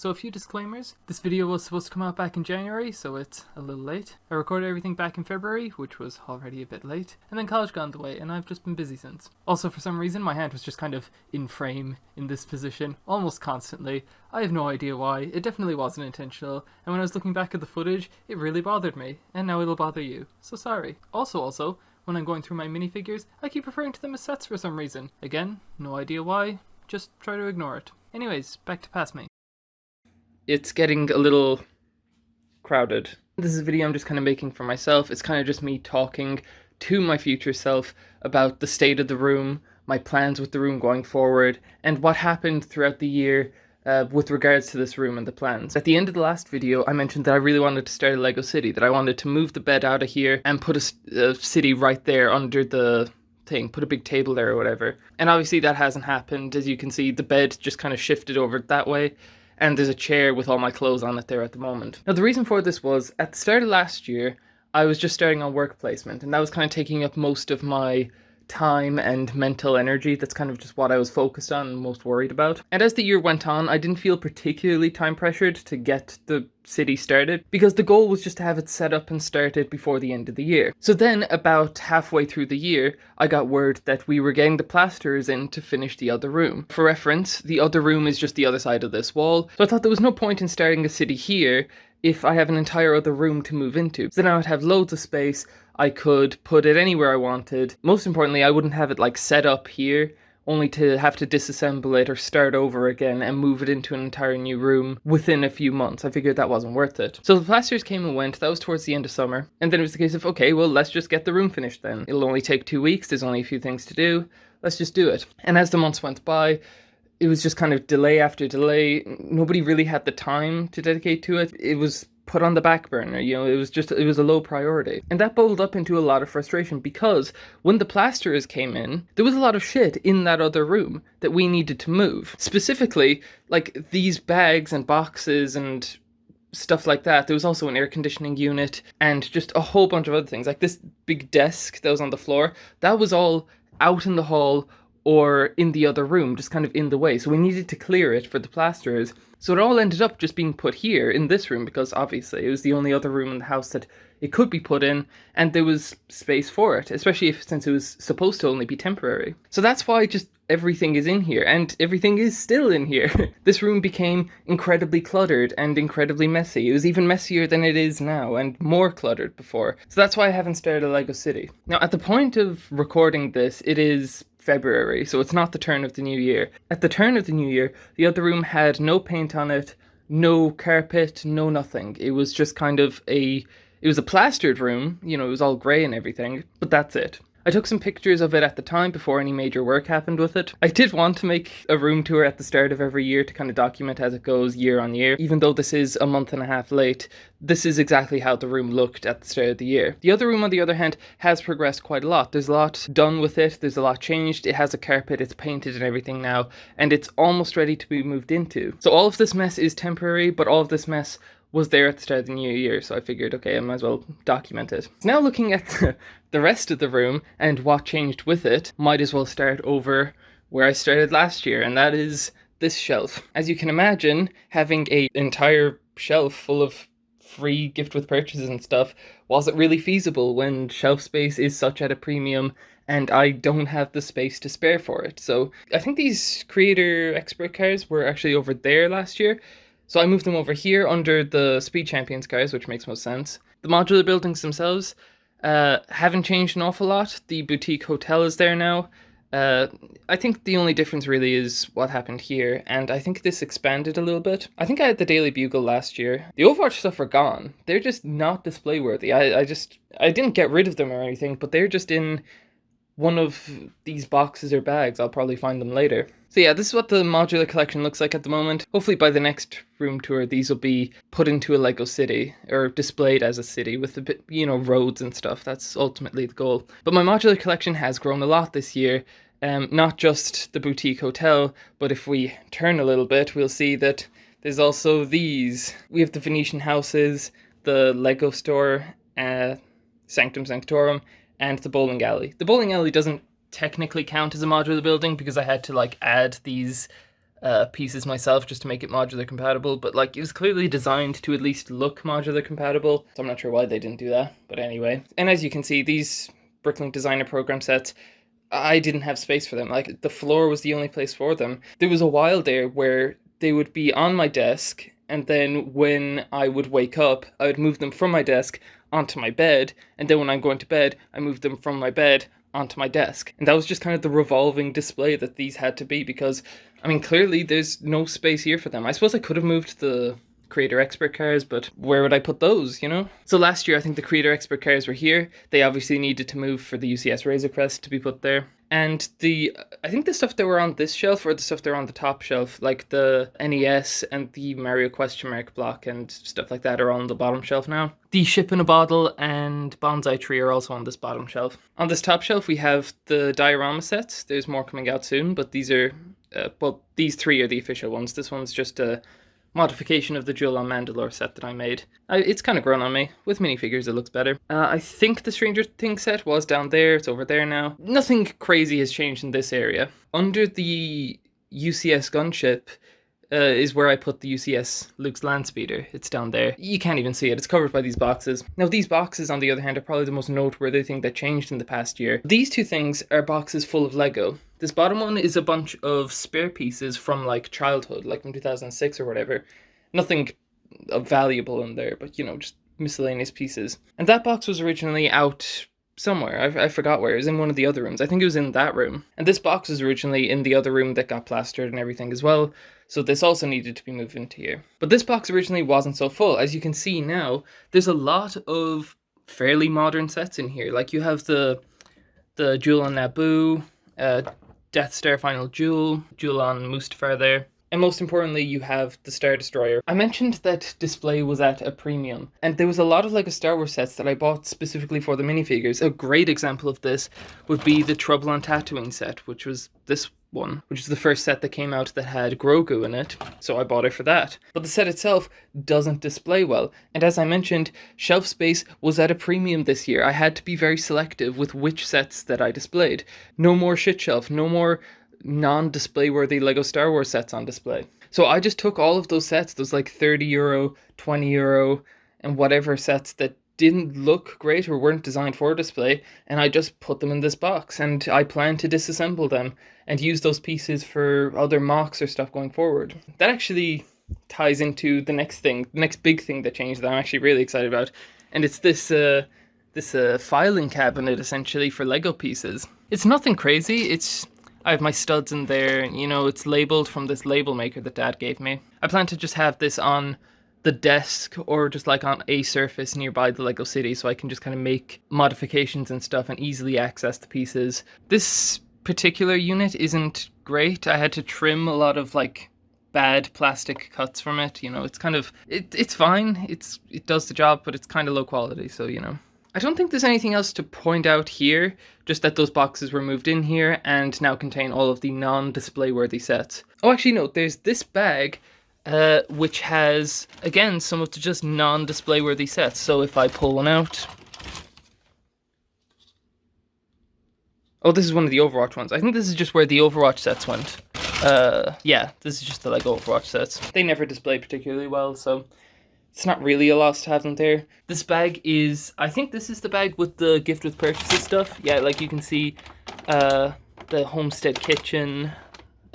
So a few disclaimers. This video was supposed to come out back in January, so it's a little late. I recorded everything back in February, which was already a bit late. And then college got in the way, and I've just been busy since. Also, for some reason, my hand was just kind of in frame in this position, almost constantly. I have no idea why. It definitely wasn't intentional. And when I was looking back at the footage, it really bothered me. And now it'll bother you. So sorry. Also, when I'm going through my minifigures, I keep referring to them as sets for some reason. Again, no idea why. Just try to ignore it. Anyways, back to past me. It's getting a little crowded. This is a video I'm just kind of making for myself. It's kind of just me talking to my future self about the state of the room, my plans with the room going forward, and what happened throughout the year with regards to this room and the plans. At the end of the last video, I mentioned that I really wanted to start a Lego city, that I wanted to move the bed out of here and put a city right there under the thing, put a big table there or whatever. And obviously that hasn't happened. As you can see, the bed just kind of shifted over that way. And there's a chair with all my clothes on it there at the moment. Now the reason for this was, at the start of last year, I was just starting on work placement, and that was kind of taking up most of my time and mental energy. That's kind of just what I was focused on and most worried about. And as the year went on, I didn't feel particularly time pressured to get the city started, because the goal was just to have it set up and started before the end of the year. So then, about halfway through the year, I got word that we were getting the plasterers in to finish the other room. For reference, the other room is just the other side of this wall, so I thought there was no point in starting a city here if I have an entire other room to move into. So then I would have loads of space, I could put it anywhere I wanted. Most importantly, I wouldn't have it like set up here, only to have to disassemble it or start over again and move it into an entire new room within a few months. I figured that wasn't worth it. So the plasters came and went. That was towards the end of summer. And then it was the case of, okay, well, let's just get the room finished then. It'll only take 2 weeks. There's only a few things to do. Let's just do it. And as the months went by, it was just kind of delay after delay. Nobody really had the time to dedicate to it. It was put on the back burner, you know, it was a low priority. And that bubbled up into a lot of frustration, because when the plasterers came in, there was a lot of shit in that other room that we needed to move. Specifically, like these bags and boxes and stuff like that. There was also an air conditioning unit and just a whole bunch of other things. Like this big desk that was on the floor, that was all out in the hall or in the other room, just kind of in the way. So we needed to clear it for the plasterers. So it all ended up just being put here in this room, because obviously it was the only other room in the house that it could be put in, and there was space for it, especially since it was supposed to only be temporary. So that's why just everything is in here, and everything is still in here. This room became incredibly cluttered and incredibly messy. It was even messier than it is now, and more cluttered before. So that's why I haven't started a Lego city. Now, at the point of recording this, it is February, so it's not the turn of the new year. At the turn of the new year, the other room had no paint on it, no carpet, no nothing. It was just kind of it was a plastered room, you know, it was all grey and everything, but that's it. I took some pictures of it at the time before any major work happened with it. I did want to make a room tour at the start of every year to kind of document as it goes year on year. Even though this is a month and a half late, this is exactly how the room looked at the start of the year. The other room, on the other hand, has progressed quite a lot. There's a lot done with it, there's a lot changed, it has a carpet, it's painted and everything now, and it's almost ready to be moved into. So all of this mess is temporary, but all of this mess was there at the start of the new year, so I figured, okay, I might as well document it. Now looking at the rest of the room and what changed with it, might as well start over where I started last year, and that is this shelf. As you can imagine, having an entire shelf full of free gift with purchases and stuff wasn't really feasible when shelf space is such at a premium and I don't have the space to spare for it. So I think these creator expert cars were actually over there last year. So I moved them over here under the Speed Champions cars, which makes most sense. The modular buildings themselves haven't changed an awful lot. The boutique hotel is there now. I think the only difference really is what happened here, and I think this expanded a little bit. I think I had the Daily Bugle last year. The Overwatch stuff are gone. They're just not display worthy. I didn't get rid of them or anything, but they're just in one of these boxes or bags. I'll probably find them later. So yeah, this is what the modular collection looks like at the moment. Hopefully by the next room tour, these will be put into a Lego city, or displayed as a city with a bit, you know, roads and stuff. That's ultimately the goal. But my modular collection has grown a lot this year. Not just the boutique hotel, but if we turn a little bit, we'll see that there's also these. We have the Venetian houses, the Lego store, Sanctum Sanctorum, and the bowling alley. The bowling alley doesn't technically count as a modular building because I had to like add these pieces myself just to make it modular compatible, but like it was clearly designed to at least look modular compatible, so I'm not sure why they didn't do that, but anyway. And as you can see, these BrickLink Designer program sets, I didn't have space for them. Like, the floor was the only place for them. There was a while there where they would be on my desk, and then when I would wake up, I would move them from my desk onto my bed, and then when I'm going to bed, I moved them from my bed onto my desk. And that was just kind of the revolving display that these had to be, because, I mean, clearly there's no space here for them. I suppose I could have moved the Creator Expert cars, but where would I put those, you know? So last year, I think the Creator Expert cars were here. They obviously needed to move for the UCS Razer Crest to be put there. And I think the stuff that were on this shelf or the stuff that were on the top shelf, like the NES and the Mario question mark block and stuff like that, are on the bottom shelf now. The Ship in a Bottle and Bonsai Tree are also on this bottom shelf. On this top shelf, we have the Diorama sets. There's more coming out soon, but these are, well, these three are the official ones. This one's just a modification of the Jewel on Mandalore set that I made. It's kind of grown on me. With minifigures, it looks better. I think the Stranger Things set was down there. It's over there now. Nothing crazy has changed in this area. Under the UCS gunship is where I put the UCS Luke's Landspeeder. It's down there. You can't even see it. It's covered by these boxes. Now, these boxes, on the other hand, are probably the most noteworthy thing that changed in the past year. These two things are boxes full of Lego. This bottom one is a bunch of spare pieces from, like, childhood, like from 2006 or whatever. Nothing valuable in there, but, you know, just miscellaneous pieces. And that box was originally out somewhere. I forgot where. It was in one of the other rooms. I think it was in that room. And this box was originally in the other room that got plastered and everything as well. So this also needed to be moved into here. But this box originally wasn't so full. As you can see now, there's a lot of fairly modern sets in here. Like, you have the Jewel on Naboo, Death Star Final Jewel, Jewel on Mustafar there. And most importantly, you have the Star Destroyer. I mentioned that display was at a premium, and there was a lot of LEGO Star Wars sets that I bought specifically for the minifigures. A great example of this would be the Trouble on Tatooine set, which was this one, which is the first set that came out that had Grogu in it, so I bought it for that. But the set itself doesn't display well, and as I mentioned, shelf space was at a premium this year. I had to be very selective with which sets that I displayed. No more shit shelf, no more non-display worthy LEGO Star Wars sets on display. So I just took all of those sets, those like €30, €20 and whatever sets that didn't look great or weren't designed for display, and I just put them in this box, and I plan to disassemble them and use those pieces for other mocks or stuff going forward. That actually ties into the next thing, the next big thing that changed that I'm actually really excited about, and it's this filing cabinet essentially for LEGO pieces. It's nothing crazy. I have my studs in there, you know, it's labeled from this label maker that Dad gave me. I plan to just have this on the desk or just like on a surface nearby the LEGO City, so I can just kind of make modifications and stuff and easily access the pieces. This particular unit isn't great. I had to trim a lot of like bad plastic cuts from it, you know. It's kind of, it's fine, it does the job, but it's kind of low quality, so you know. I don't think there's anything else to point out here, just that those boxes were moved in here and now contain all of the non-display worthy sets. Oh, actually no, there's this bag, which has, again, some of the just non-display worthy sets. So if I pull one out... Oh, this is one of the Overwatch ones. I think this is just where the Overwatch sets went. Yeah, this is just the LEGO Overwatch sets. They never display particularly well, so it's not really a loss to have them there. This bag is, I think this is the bag with the gift with purchases stuff. Yeah, like you can see the homestead kitchen,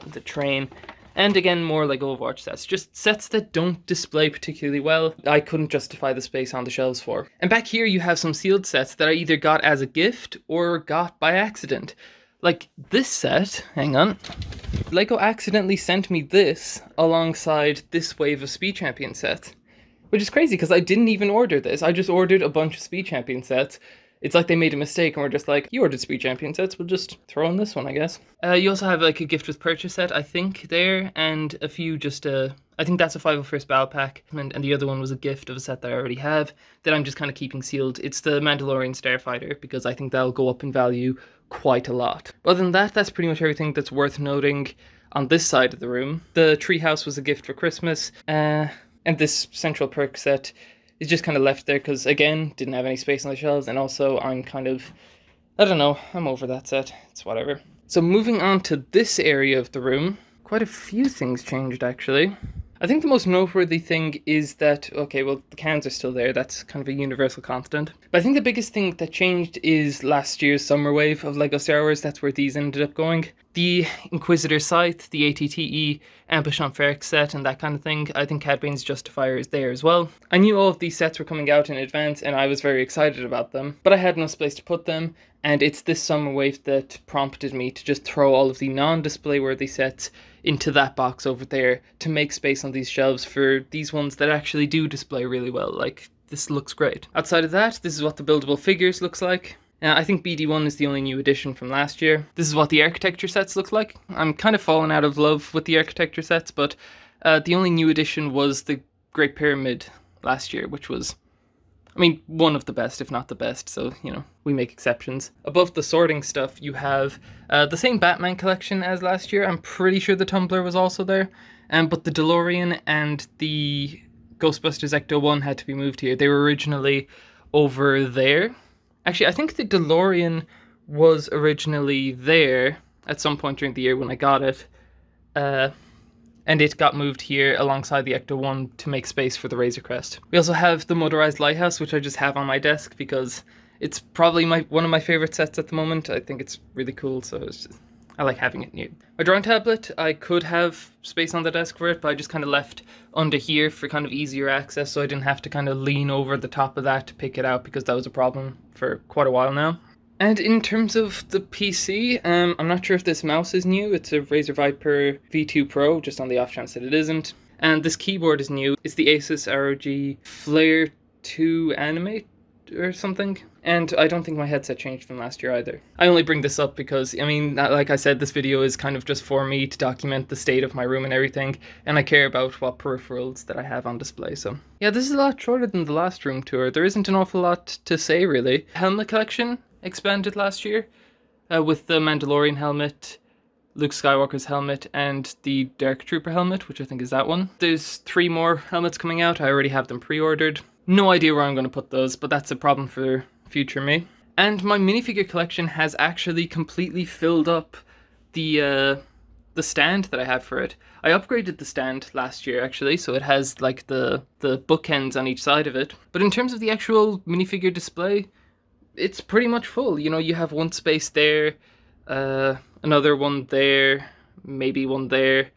the train, and again, more like Overwatch sets. Just sets that don't display particularly well. I couldn't justify the space on the shelves for. And back here you have some sealed sets that I either got as a gift or got by accident. Like this set, hang on. LEGO accidentally sent me this alongside this wave of Speed Champion sets. Which is crazy because I didn't even order this. I just ordered a bunch of Speed Champion sets. It's like they made a mistake and were just like, you ordered Speed Champion sets, we'll just throw in this one, I guess. You also have like a gift with purchase set, I think, there, and a few just, I think that's a 501st Battle Pack, and the other one was a gift of a set that I already have, that I'm just kind of keeping sealed. It's the Mandalorian Starfighter, because I think that'll go up in value quite a lot. Other than that, that's pretty much everything that's worth noting on this side of the room. The treehouse was a gift for Christmas, and this central perk set is just kind of left there because, again, didn't have any space on the shelves, and also I'm kind of, I don't know, I'm over that set. It's whatever. So moving on to this area of the room, quite a few things changed, actually. I think the most noteworthy thing is that, okay, well, the cans are still there. That's kind of a universal constant. But I think the biggest thing that changed is last year's summer wave of LEGO Star Wars. That's where these ended up going. The Inquisitor Scythe, the ATTE, Ambushant Ferrex set, and that kind of thing. I think Cad Bane's Justifier is there as well. I knew all of these sets were coming out in advance, and I was very excited about them. But I had no space to put them, and it's this summer wave that prompted me to just throw all of the non-display worthy sets into that box over there to make space on these shelves for these ones that actually do display really well. Like, this looks great. Outside of that, this is what the buildable figures looks like. I think BD1 is the only new addition from last year. This is what the architecture sets look like. I'm kind of falling out of love with the architecture sets, but the only new addition was the Great Pyramid last year, which was, I mean, one of the best, if not the best, so, you know, we make exceptions. Above the sorting stuff, you have the same Batman collection as last year. I'm pretty sure the Tumbler was also there, but the DeLorean and the Ghostbusters Ecto-1 had to be moved here. They were originally over there. Actually, I think the DeLorean was originally there at some point during the year when I got it, and it got moved here alongside the Ecto-1 to make space for the Razer Crest. We also have the motorized lighthouse, which I just have on my desk because it's probably one of my favorite sets at the moment. I think it's really cool, so I like having it new. My drawing tablet, I could have space on the desk for it, but I just kind of left under here for kind of easier access, so I didn't have to kind of lean over the top of that to pick it out, because that was a problem for quite a while now. And in terms of the PC, I'm not sure if this mouse is new. It's a Razer Viper V2 Pro, just on the off chance that it isn't. And this keyboard is new. It's the Asus ROG Flare 2 Animate or something. And I don't think my headset changed from last year either. I only bring this up because, I mean, like I said, this video is kind of just for me to document the state of my room and everything, and I care about what peripherals that I have on display, so. Yeah, this is a lot shorter than the last room tour. There isn't an awful lot to say, really. Helmet collection expanded last year, with the Mandalorian helmet, Luke Skywalker's helmet, and the Dark Trooper helmet, which I think is that one. There's 3 more helmets coming out. I already have them pre-ordered. No idea where I'm going to put those, but that's a problem for future me. And my minifigure collection has actually completely filled up the stand that I have for it. I upgraded the stand last year, actually, so it has like the bookends on each side of it. But in terms of the actual minifigure display, it's pretty much full. You know, you have one space there, another one there, maybe one there.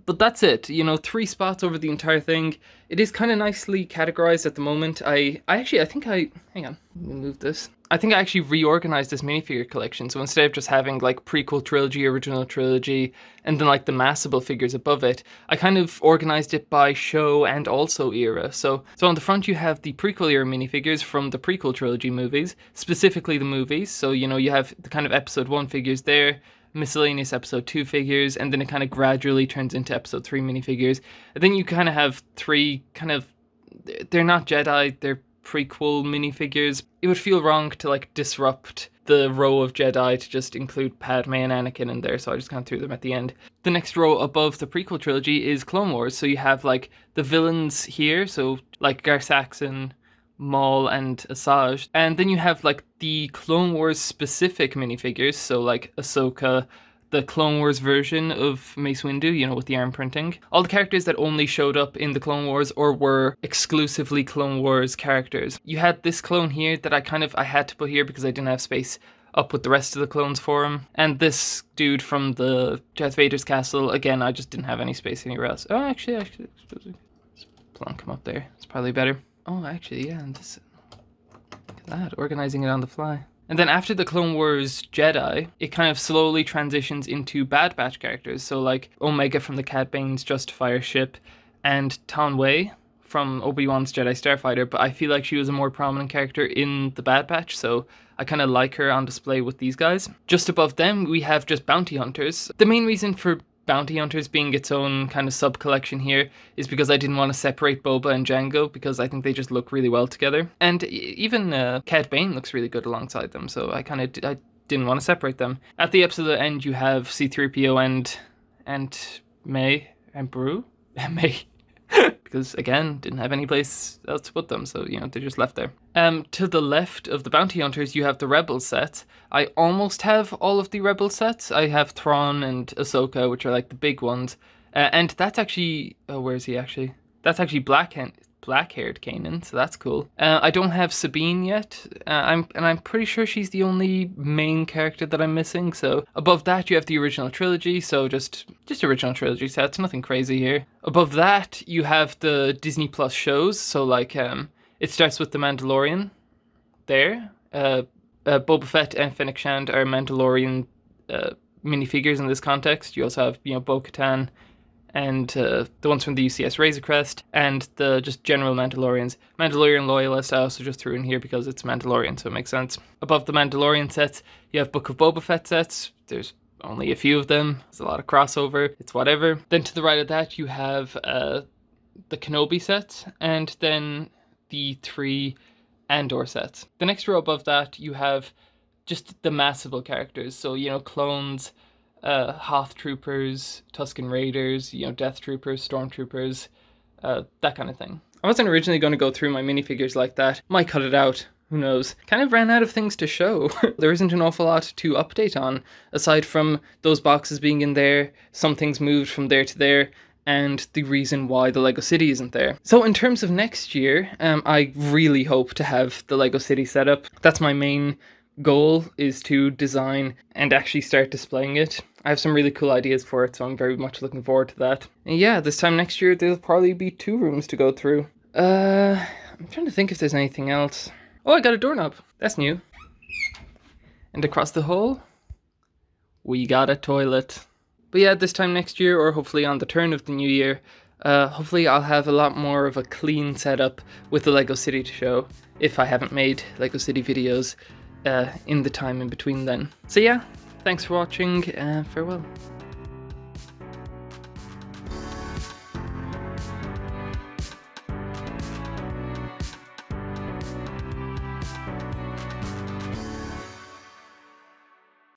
But that's it, you know, 3 spots over the entire thing. It is kind of nicely categorized at the moment. Hang on, let me move this. I think I actually reorganized this minifigure collection, so instead of just having like prequel trilogy, original trilogy, and then like the massable figures above it, I kind of organized it by show and also era. So on the front you have the prequel era minifigures from the prequel trilogy movies, specifically the movies. So, you know, you have the kind of episode 1 figures there, miscellaneous episode 2 figures, and then it kind of gradually turns into episode 3 minifigures. And then you kind of have 3 kind of, they're not Jedi, they're prequel minifigures. It would feel wrong to like disrupt the row of Jedi to just include Padme and Anakin in there, so I just kind of threw them at the end. The next row above the prequel trilogy is Clone Wars, so you have like the villains here, so like Gar Saxon, Maul, and Asajj. And then you have like the Clone Wars specific minifigures, so like Ahsoka, the Clone Wars version of Mace Windu, you know, with the arm printing. All the characters that only showed up in the Clone Wars or were exclusively Clone Wars characters. You had this clone here that I had to put here because I didn't have space up with the rest of the clones for him. And this dude from the Darth Vader's castle, again, I just didn't have any space anywhere else. Oh, actually, let's plonk him up there. It's probably better. Oh, actually, yeah, and this, look at that, organizing it on the fly. And then after the Clone Wars Jedi, it kind of slowly transitions into Bad Batch characters. So like Omega from the Cad Bane's Justifier ship, and Taun We from Obi-Wan's Jedi Starfighter, but I feel like she was a more prominent character in the Bad Batch, so I kind of like her on display with these guys. Just above them, we have just Bounty Hunters. The main reason for Bounty Hunters being its own kind of sub-collection here is because I didn't want to separate Boba and Jango, because I think they just look really well together. And even Cad Bane looks really good alongside them, so I didn't want to separate them. At the episode end, you have C-3PO and May and Brew? May. because again, didn't have any place else to put them, so you know, they're just left there. To the left of the Bounty Hunters, you have the Rebel set. I almost have all of the Rebel sets. I have Thrawn and Ahsoka, which are like the big ones, and that's actually, oh, where is he actually? That's actually black-haired Kanan, so that's cool. I don't have Sabine yet, I'm pretty sure she's the only main character that I'm missing. So above that you have the original trilogy, so just original trilogy sets, nothing crazy here. Above that you have the Disney Plus shows, so like it starts with The Mandalorian there. Boba Fett and Fennec Shand are Mandalorian minifigures in this context. You also have, you know, Bo-Katan and the ones from the UCS Razer Crest, and the just general Mandalorians. Mandalorian Loyalist I also just threw in here because it's Mandalorian, so it makes sense. Above the Mandalorian sets, you have Book of Boba Fett sets. There's only a few of them. There's a lot of crossover. It's whatever. Then to the right of that, you have the Kenobi set, and then the 3 Andor sets. The next row above that, you have just the massable characters. So, you know, clones, Hoth Troopers, Tusken Raiders, you know, Death Troopers, Stormtroopers, that kind of thing. I wasn't originally going to go through my minifigures like that. Might cut it out, who knows. Kind of ran out of things to show. There isn't an awful lot to update on, aside from those boxes being in there, some things moved from there to there, and the reason why the Lego City isn't there. So in terms of next year, I really hope to have the Lego City set up. That's my main goal, is to design and actually start displaying it. I have some really cool ideas for it, so I'm very much looking forward to that. And yeah, this time next year there'll probably be 2 rooms to go through. I'm trying to think if there's anything else. Oh, I got a doorknob. That's new. And across the hole, we got a toilet. But yeah, this time next year, or hopefully on the turn of the new year, hopefully I'll have a lot more of a clean setup with the Lego City to show, if I haven't made Lego City videos in the time in between then. So yeah, thanks for watching, farewell.